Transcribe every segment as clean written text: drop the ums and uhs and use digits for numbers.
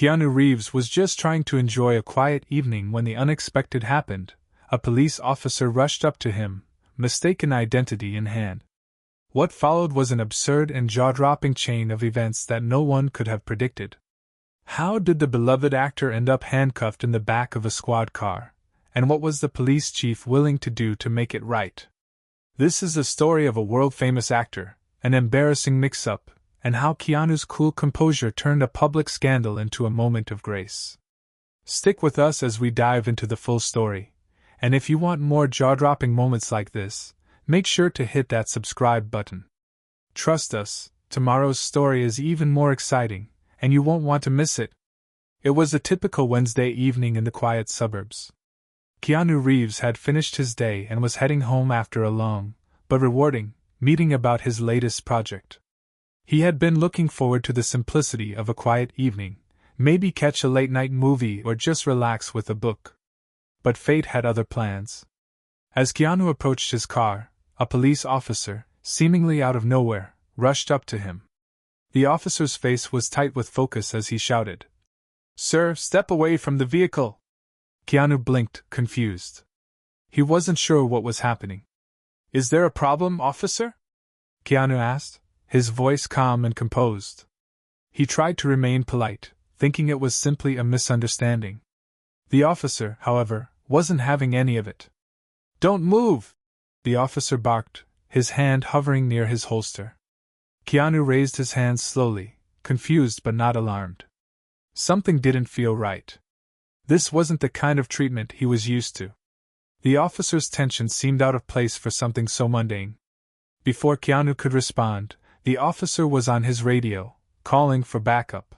Keanu Reeves was just trying to enjoy a quiet evening when the unexpected happened. A police officer rushed up to him, mistaken identity in hand. What followed was an absurd and jaw-dropping chain of events that no one could have predicted. How did the beloved actor end up handcuffed in the back of a squad car, and what was the police chief willing to do to make it right? This is the story of a world-famous actor, an embarrassing mix-up, and how Keanu's cool composure turned a public scandal into a moment of grace. Stick with us as we dive into the full story, and if you want more jaw-dropping moments like this, make sure to hit that subscribe button. Trust us, tomorrow's story is even more exciting, and you won't want to miss it. It was a typical Wednesday evening in the quiet suburbs. Keanu Reeves had finished his day and was heading home after a long, but rewarding, meeting about his latest project. He had been looking forward to the simplicity of a quiet evening, maybe catch a late-night movie or just relax with a book. But fate had other plans. As Keanu approached his car, a police officer, seemingly out of nowhere, rushed up to him. The officer's face was tight with focus as he shouted, "Sir, step away from the vehicle!" Keanu blinked, confused. He wasn't sure what was happening. "Is there a problem, officer?" Keanu asked, his voice calm and composed. He tried to remain polite, thinking it was simply a misunderstanding. The officer, however, wasn't having any of it. "Don't move!" the officer barked, his hand hovering near his holster. Keanu raised his hands slowly, confused but not alarmed. Something didn't feel right. This wasn't the kind of treatment he was used to. The officer's tension seemed out of place for something so mundane. Before Keanu could respond, the officer was on his radio, calling for backup.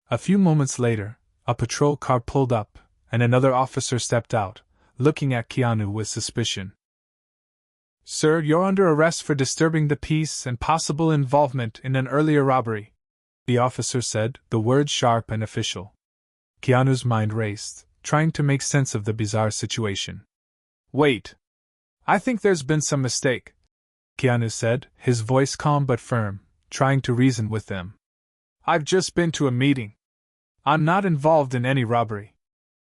A few moments later, a patrol car pulled up, and another officer stepped out, looking at Keanu with suspicion. "Sir, you're under arrest for disturbing the peace and possible involvement in an earlier robbery," the officer said, the words sharp and official. Keanu's mind raced, trying to make sense of the bizarre situation. "Wait. I think there's been some mistake," Keanu said, his voice calm but firm, trying to reason with them. "I've just been to a meeting. I'm not involved in any robbery."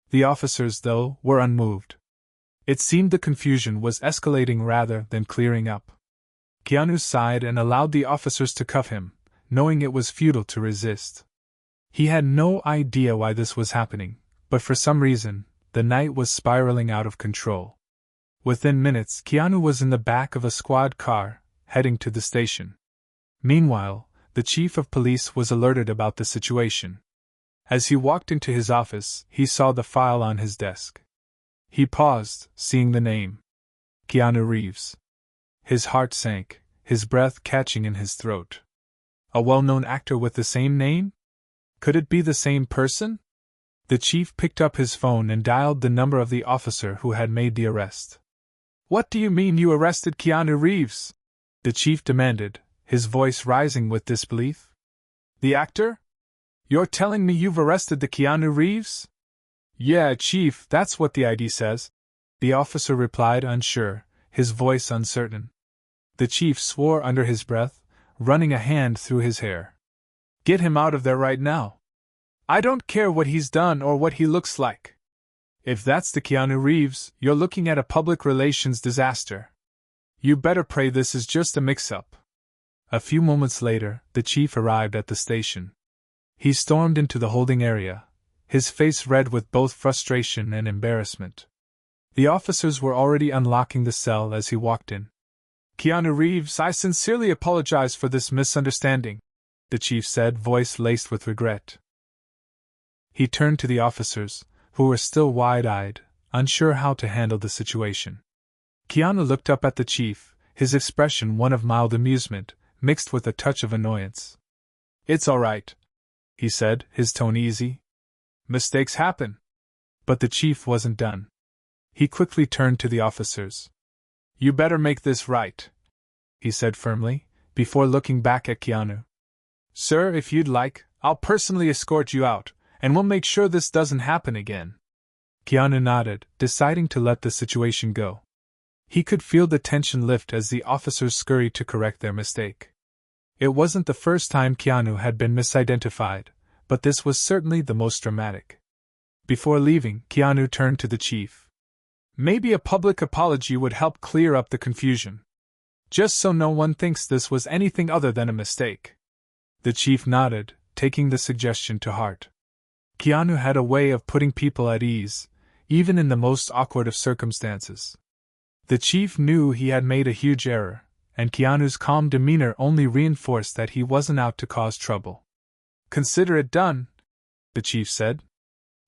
The officers, though, were unmoved. It seemed the confusion was escalating rather than clearing up. Keanu sighed and allowed the officers to cuff him, knowing it was futile to resist. He had no idea why this was happening, but for some reason, the night was spiraling out of control. Within minutes, Keanu was in the back of a squad car, heading to the station. Meanwhile, the chief of police was alerted about the situation. As he walked into his office, he saw the file on his desk. He paused, seeing the name. Keanu Reeves. His heart sank, his breath catching in his throat. A well-known actor with the same name? Could it be the same person? The chief picked up his phone and dialed the number of the officer who had made the arrest. "What do you mean you arrested Keanu Reeves?" the chief demanded, his voice rising with disbelief. "The actor? You're telling me you've arrested the Keanu Reeves?" "Yeah, chief, that's what the ID says," the officer replied, unsure, his voice uncertain. The chief swore under his breath, running a hand through his hair. "Get him out of there right now. I don't care what he's done or what he looks like. If that's the Keanu Reeves, you're looking at a public relations disaster. You better pray this is just a mix-up." A few moments later, the chief arrived at the station. He stormed into the holding area, his face red with both frustration and embarrassment. The officers were already unlocking the cell as he walked in. "Keanu Reeves, I sincerely apologize for this misunderstanding," the chief said, voice laced with regret. He turned to the officers, who were still wide-eyed, unsure how to handle the situation. Keanu looked up at the chief, his expression one of mild amusement, mixed with a touch of annoyance. "It's all right," he said, his tone easy. "Mistakes happen." But the chief wasn't done. He quickly turned to the officers. "You better make this right," he said firmly, before looking back at Keanu. "Sir, if you'd like, I'll personally escort you out, and we'll make sure this doesn't happen again." Keanu nodded, deciding to let the situation go. He could feel the tension lift as the officers scurried to correct their mistake. It wasn't the first time Keanu had been misidentified, but this was certainly the most dramatic. Before leaving, Keanu turned to the chief. Maybe a public apology would help clear up the confusion. Just so no one thinks this was anything other than a mistake. The chief nodded, taking the suggestion to heart. Keanu had a way of putting people at ease, even in the most awkward of circumstances. The chief knew he had made a huge error, and Keanu's calm demeanor only reinforced that he wasn't out to cause trouble. "Consider it done," the chief said.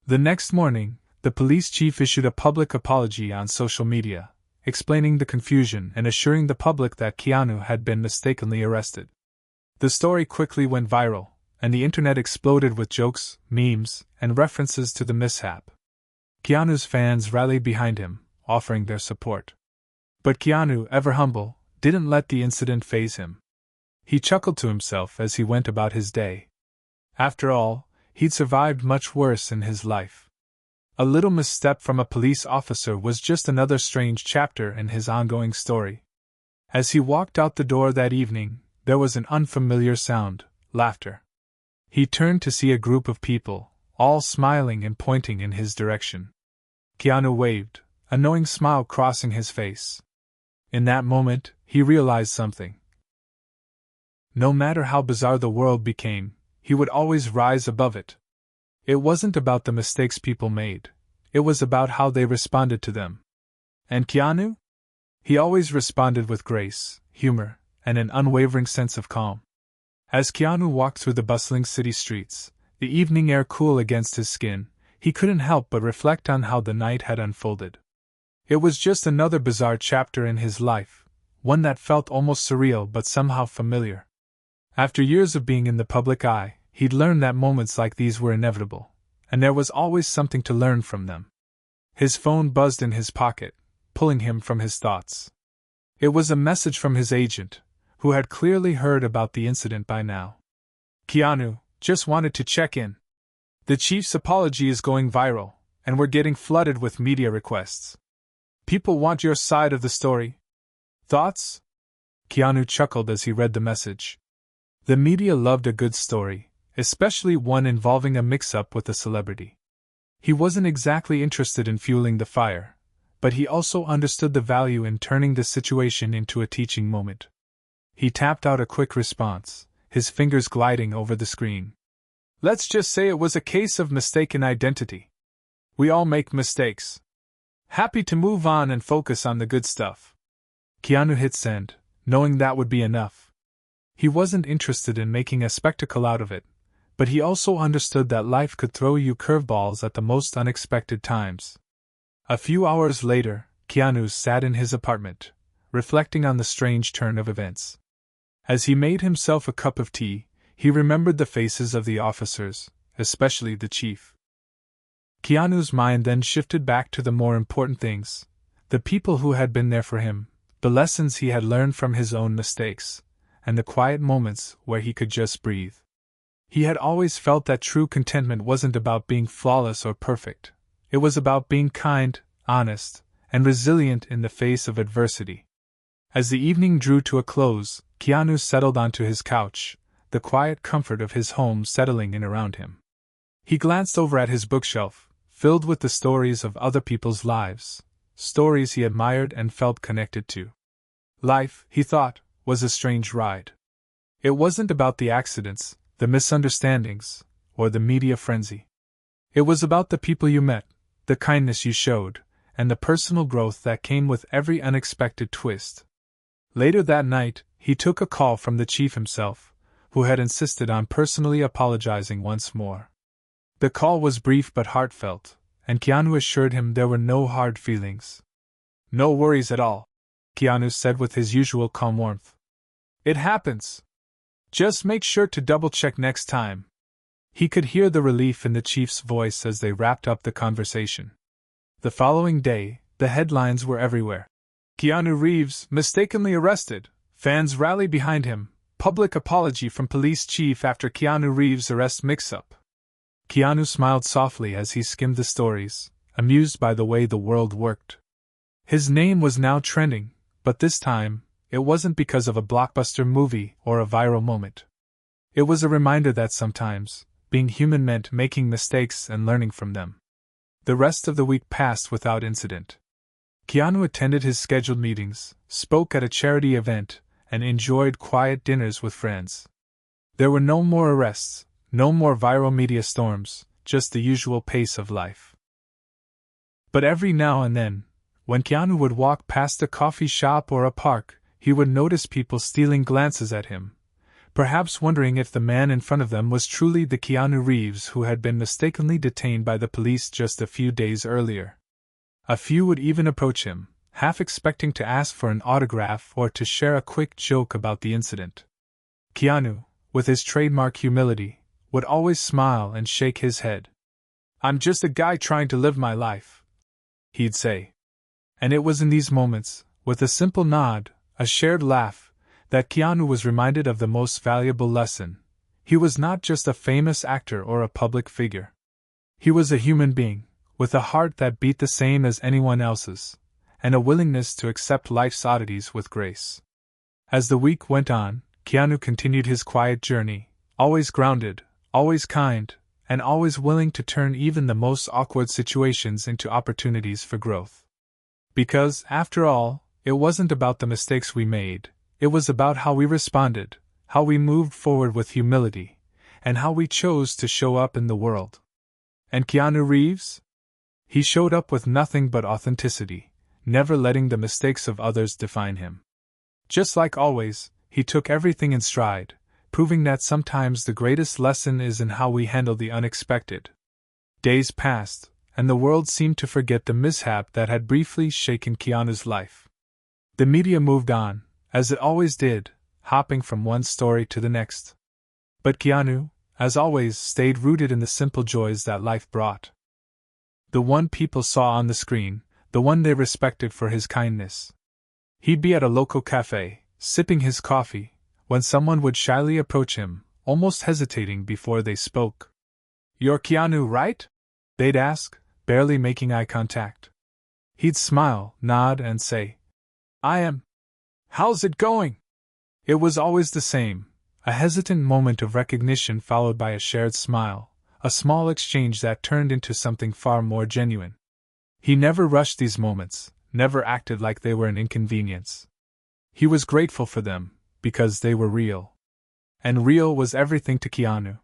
The next morning, the police chief issued a public apology on social media, explaining the confusion and assuring the public that Keanu had been mistakenly arrested. The story quickly went viral, and the internet exploded with jokes, memes, and references to the mishap. Keanu's fans rallied behind him, offering their support. But Keanu, ever humble, didn't let the incident faze him. He chuckled to himself as he went about his day. After all, he'd survived much worse in his life. A little misstep from a police officer was just another strange chapter in his ongoing story. As he walked out the door that evening, there was an unfamiliar sound: laughter. He turned to see a group of people, all smiling and pointing in his direction. Keanu waved, a knowing smile crossing his face. In that moment, he realized something. No matter how bizarre the world became, he would always rise above it. It wasn't about the mistakes people made, it was about how they responded to them. And Keanu? He always responded with grace, humor, and an unwavering sense of calm. As Keanu walked through the bustling city streets, the evening air cool against his skin, he couldn't help but reflect on how the night had unfolded. It was just another bizarre chapter in his life, one that felt almost surreal but somehow familiar. After years of being in the public eye, he'd learned that moments like these were inevitable, and there was always something to learn from them. His phone buzzed in his pocket, pulling him from his thoughts. It was a message from his agent, who had clearly heard about the incident by now. "Keanu, just wanted to check in. The chief's apology is going viral, and we're getting flooded with media requests. People want your side of the story. Thoughts?" Keanu chuckled as he read the message. The media loved a good story, especially one involving a mix-up with a celebrity. He wasn't exactly interested in fueling the fire, but he also understood the value in turning the situation into a teaching moment. He tapped out a quick response, his fingers gliding over the screen. "Let's just say it was a case of mistaken identity. We all make mistakes. Happy to move on and focus on the good stuff." Keanu hit send, knowing that would be enough. He wasn't interested in making a spectacle out of it, but he also understood that life could throw you curveballs at the most unexpected times. A few hours later, Keanu sat in his apartment, reflecting on the strange turn of events. As he made himself a cup of tea, he remembered the faces of the officers, especially the chief. Keanu's mind then shifted back to the more important things, the people who had been there for him, the lessons he had learned from his own mistakes, and the quiet moments where he could just breathe. He had always felt that true contentment wasn't about being flawless or perfect. It was about being kind, honest, and resilient in the face of adversity. As the evening drew to a close, Keanu settled onto his couch, the quiet comfort of his home settling in around him. He glanced over at his bookshelf, filled with the stories of other people's lives, stories he admired and felt connected to. Life, he thought, was a strange ride. It wasn't about the accidents, the misunderstandings, or the media frenzy. It was about the people you met, the kindness you showed, and the personal growth that came with every unexpected twist. Later that night, he took a call from the chief himself, who had insisted on personally apologizing once more. The call was brief but heartfelt, and Keanu assured him there were no hard feelings. "No worries at all," Keanu said with his usual calm warmth. "It happens. Just make sure to double-check next time." He could hear the relief in the chief's voice as they wrapped up the conversation. The following day, the headlines were everywhere. Keanu Reeves, mistakenly arrested. Fans rally behind him. Public apology from police chief after Keanu Reeves' arrest mix-up. Keanu smiled softly as he skimmed the stories, amused by the way the world worked. His name was now trending, but this time, it wasn't because of a blockbuster movie or a viral moment. It was a reminder that sometimes, Being human meant making mistakes and learning from them. The rest of the week passed without incident. Keanu attended his scheduled meetings, spoke at a charity event, and enjoyed quiet dinners with friends. There were no more arrests, no more viral media storms, just the usual pace of life. But every now and then, when Keanu would walk past a coffee shop or a park, he would notice people stealing glances at him, perhaps wondering if the man in front of them was truly the Keanu Reeves who had been mistakenly detained by the police just a few days earlier. A few would even approach him, half expecting to ask for an autograph or to share a quick joke about the incident. Keanu, with his trademark humility, would always smile and shake his head. "I'm just a guy trying to live my life," he'd say. And it was in these moments, with a simple nod, a shared laugh, that Keanu was reminded of the most valuable lesson. He was not just a famous actor or a public figure. He was a human being, with a heart that beat the same as anyone else's, and a willingness to accept life's oddities with grace. As the week went on, Keanu continued his quiet journey, always grounded, always kind, and always willing to turn even the most awkward situations into opportunities for growth. Because, after all, it wasn't about the mistakes we made, it was about how we responded, how we moved forward with humility, and how we chose to show up in the world. And Keanu Reeves? He showed up with nothing but authenticity, never letting the mistakes of others define him. Just like always, he took everything in stride, proving that sometimes the greatest lesson is in how we handle the unexpected. Days passed, and the world seemed to forget the mishap that had briefly shaken Keanu's life. The media moved on, as it always did, hopping from one story to the next. But Keanu, as always, stayed rooted in the simple joys that life brought. The one people saw on the screen, the one they respected for his kindness. He'd be at a local cafe, sipping his coffee, when someone would shyly approach him, almost hesitating before they spoke. "You're Keanu, right?" they'd ask, barely making eye contact. He'd smile, nod, and say, "I am. How's it going?" It was always the same, a hesitant moment of recognition followed by a shared smile, a small exchange that turned into something far more genuine. He never rushed these moments, never acted like they were an inconvenience. He was grateful for them, because they were real. And real was everything to Keanu.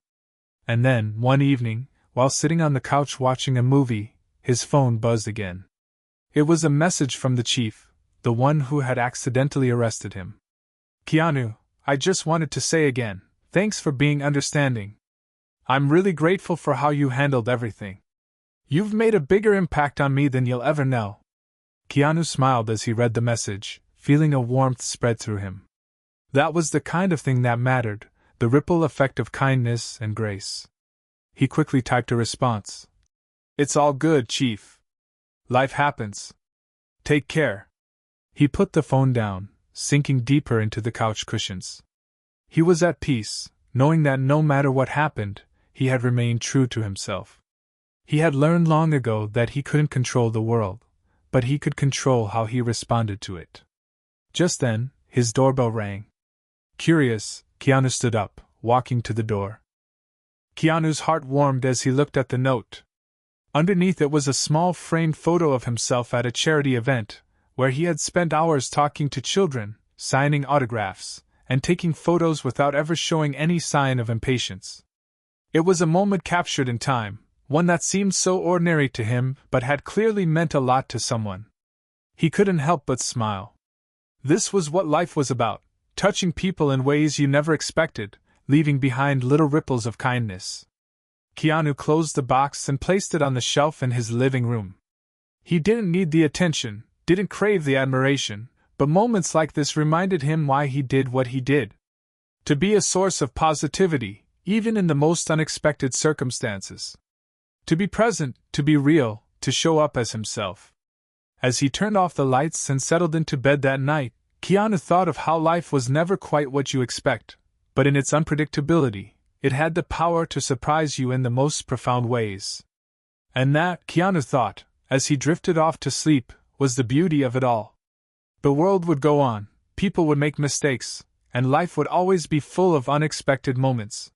And then, one evening, while sitting on the couch watching a movie, his phone buzzed again. It was a message from the chief, the one who had accidentally arrested him. "Keanu, I just wanted to say again, thanks for being understanding. I'm really grateful for how you handled everything. You've made a bigger impact on me than you'll ever know." Keanu smiled as he read the message, feeling a warmth spread through him. That was the kind of thing that mattered, the ripple effect of kindness and grace. He quickly typed a response. "It's all good, Chief. Life happens. Take care." He put the phone down, sinking deeper into the couch cushions. He was at peace, knowing that no matter what happened, he had remained true to himself. He had learned long ago that he couldn't control the world, but he could control how he responded to it. Just then, his doorbell rang. Curious, Keanu stood up, walking to the door. Keanu's heart warmed as he looked at the note. Underneath it was a small framed photo of himself at a charity event, where he had spent hours talking to children, signing autographs, and taking photos without ever showing any sign of impatience. It was a moment captured in time, one that seemed so ordinary to him but had clearly meant a lot to someone. He couldn't help but smile. This was what life was about, touching people in ways you never expected, leaving behind little ripples of kindness. Keanu closed the box and placed it on the shelf in his living room. He didn't need the attention, didn't crave the admiration, but moments like this reminded him why he did what he did. To be a source of positivity, even in the most unexpected circumstances. To be present, to be real, to show up as himself. As he turned off the lights and settled into bed that night, Keanu thought of how life was never quite what you expect, but in its unpredictability, it had the power to surprise you in the most profound ways. And that, Keanu thought, as he drifted off to sleep, was the beauty of it all. The world would go on, people would make mistakes, and life would always be full of unexpected moments.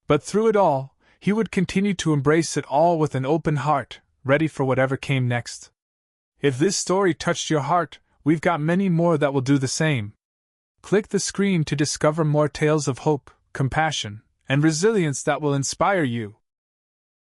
But through it all, he would continue to embrace it all with an open heart, ready for whatever came next. If this story touched your heart, we've got many more that will do the same. Click the screen to discover more tales of hope, compassion, and resilience that will inspire you.